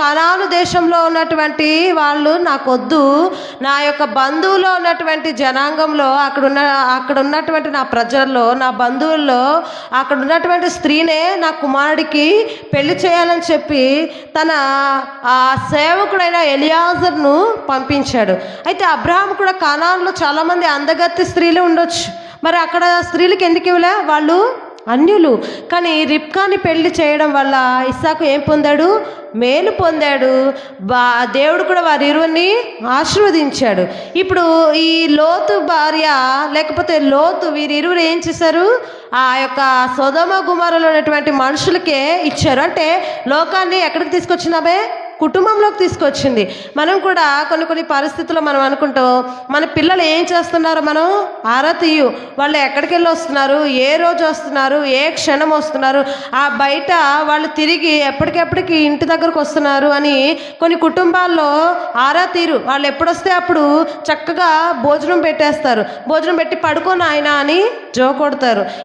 కనాను దేశంలో ఉన్నటువంటి వాళ్ళు నాకొద్దు, నా యొక్క బంధువులో ఉన్నటువంటి జనాంగంలో అక్కడ ఉన్నటువంటి నా ప్రజల్లో, నా బంధువుల్లో అక్కడ ఉన్నటువంటి స్త్రీనే నా కుమారుడికి పెళ్లి చేయాలని చెప్పి తన ఆ సేవకుడైన ఎలియాజర్ను పంపించాడు. అయితే అబ్రహాము కూడా కనానులో చాలామంది అందగత్తి స్త్రీలు ఉండొచ్చు, మరి అక్కడ స్త్రీలకు ఎందుకు ఇవ్వలే? వాళ్ళు అన్యులు. కానీ రిబ్కాని పెళ్లి చేయడం వల్ల ఇస్సాకు ఏం పొందాడు? మేలు పొందాడు. దేవుడు కూడా వారి ఇరువురిని ఆశీర్వదించాడు. ఇప్పుడు ఈ లోతు భార్య లేకపోతే లోతు వీరిరువురు ఏం చేశారు? ఆ యొక్క సొదొమ గుమరలో ఉన్నటువంటి మనుషులకే ఇచ్చారు. అంటే లోకాన్ని ఎక్కడికి తీసుకొచ్చినామే? కుటుంబంలోకి తీసుకొచ్చింది. మనం కూడా కొన్ని పరిస్థితుల్లో మనం అనుకుంటాం, మన పిల్లలు ఏం చేస్తున్నారో మనం ఆరా తీయు. వాళ్ళు ఎక్కడికి వెళ్ళి వస్తున్నారు, ఏ రోజు వస్తున్నారు, ఏ క్షణం వస్తున్నారు, ఆ బయట వాళ్ళు తిరిగి ఎప్పటికెప్పటికి ఇంటి దగ్గరకు వస్తున్నారు అని కొన్ని కుటుంబాల్లో ఆరా తీరు. వాళ్ళు ఎప్పుడొస్తే అప్పుడు చక్కగా భోజనం పెట్టేస్తారు. భోజనం పెట్టి పడుకో నాయనా అని జో కొడతారు.